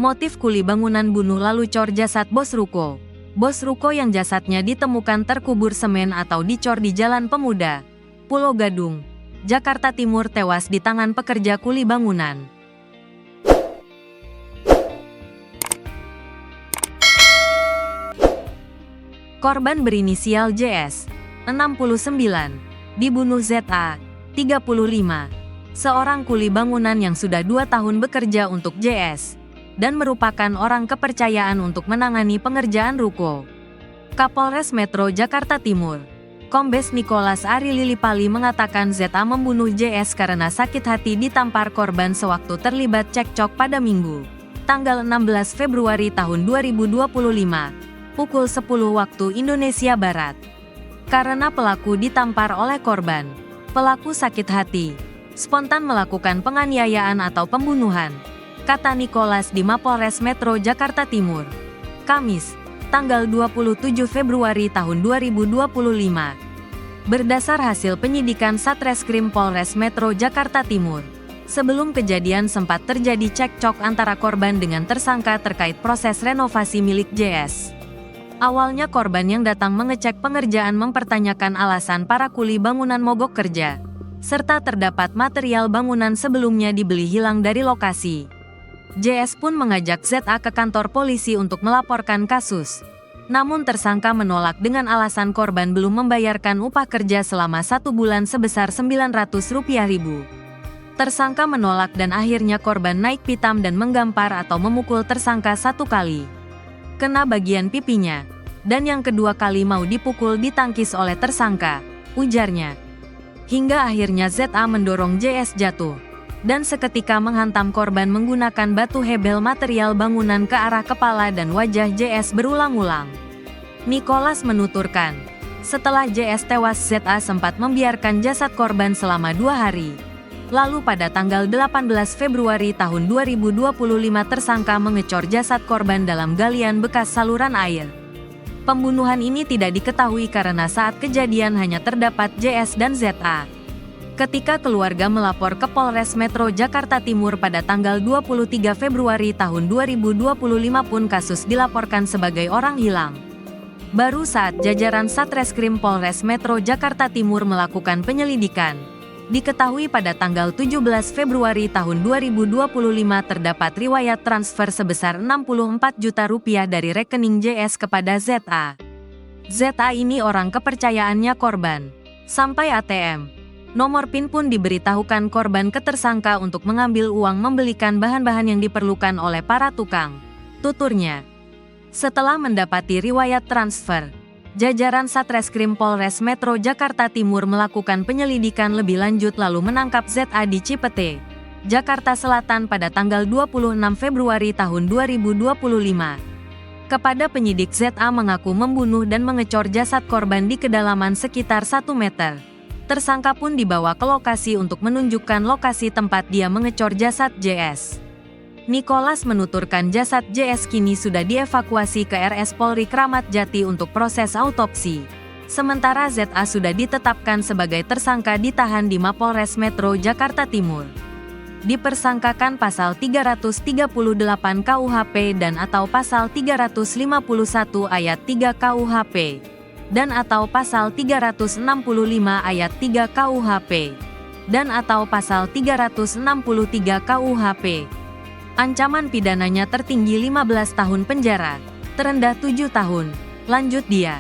Motif kuli bangunan bunuh lalu cor jasad bos ruko. Bos ruko yang jasadnya ditemukan terkubur semen atau dicor di Jalan Pemuda, Pulau Gadung, Jakarta Timur tewas di tangan pekerja kuli bangunan. Korban berinisial JS, 69, dibunuh ZA, 35, seorang kuli bangunan yang sudah 2 tahun bekerja untuk JS, dan merupakan orang kepercayaan untuk menangani pengerjaan ruko. Kapolres Metro Jakarta Timur, Kombes Nicholas Ari Lilipali mengatakan ZA membunuh JS karena sakit hati ditampar korban sewaktu terlibat cekcok pada Minggu, tanggal 16 Februari tahun 2025, pukul 10 waktu Indonesia Barat. Karena pelaku ditampar oleh korban, pelaku sakit hati, spontan melakukan penganiayaan atau pembunuhan, kata Nicholas di Mapolres Metro Jakarta Timur, Kamis, tanggal 27 Februari tahun 2025. Berdasar hasil penyidikan Satreskrim Polres Metro Jakarta Timur, sebelum kejadian sempat terjadi cekcok antara korban dengan tersangka terkait proses renovasi milik JS. Awalnya korban yang datang mengecek pengerjaan mempertanyakan alasan para kuli bangunan mogok kerja, serta terdapat material bangunan sebelumnya dibeli hilang dari lokasi. JS pun mengajak ZA ke kantor polisi untuk melaporkan kasus. Namun tersangka menolak dengan alasan korban belum membayarkan upah kerja selama 1 bulan sebesar Rp900.000. Tersangka menolak dan akhirnya korban naik pitam dan menggampar atau memukul tersangka 1 kali. Kena bagian pipinya, dan yang kedua kali mau dipukul ditangkis oleh tersangka, ujarnya. Hingga akhirnya ZA mendorong JS jatuh, dan seketika menghantam korban menggunakan batu hebel material bangunan ke arah kepala dan wajah JS berulang-ulang. Nicholas menuturkan, setelah JS tewas ZA sempat membiarkan jasad korban selama 2 hari. Lalu pada tanggal 18 Februari tahun 2025 tersangka mengecor jasad korban dalam galian bekas saluran air. Pembunuhan ini tidak diketahui karena saat kejadian hanya terdapat JS dan ZA. Ketika keluarga melapor ke Polres Metro Jakarta Timur pada tanggal 23 Februari tahun 2025 pun kasus dilaporkan sebagai orang hilang. Baru saat jajaran Satreskrim Polres Metro Jakarta Timur melakukan penyelidikan, diketahui pada tanggal 17 Februari tahun 2025 terdapat riwayat transfer sebesar Rp64 juta dari rekening JS kepada ZA. ZA ini orang kepercayaannya korban. Sampai ATM. Nomor PIN pun diberitahukan korban ke tersangka untuk mengambil uang membelikan bahan-bahan yang diperlukan oleh para tukang, tuturnya. Setelah mendapati riwayat transfer, jajaran Satreskrim Polres Metro Jakarta Timur melakukan penyelidikan lebih lanjut lalu menangkap ZA di Cipete, Jakarta Selatan pada tanggal 26 Februari tahun 2025. Kepada penyidik ZA mengaku membunuh dan mengecor jasad korban di kedalaman sekitar 1 meter. Tersangka pun dibawa ke lokasi untuk menunjukkan lokasi tempat dia mengecor jasad JS. Nicholas menuturkan jasad JS kini sudah dievakuasi ke RS Polri Kramat Jati untuk proses autopsi. Sementara ZA sudah ditetapkan sebagai tersangka ditahan di Mapolres Metro Jakarta Timur. Dipersangkakan pasal 338 KUHP dan atau pasal 351 ayat 3 KUHP. Dan atau pasal 365 ayat 3 KUHP, dan atau pasal 363 KUHP. Ancaman pidananya tertinggi 15 tahun penjara, terendah 7 tahun, lanjut dia.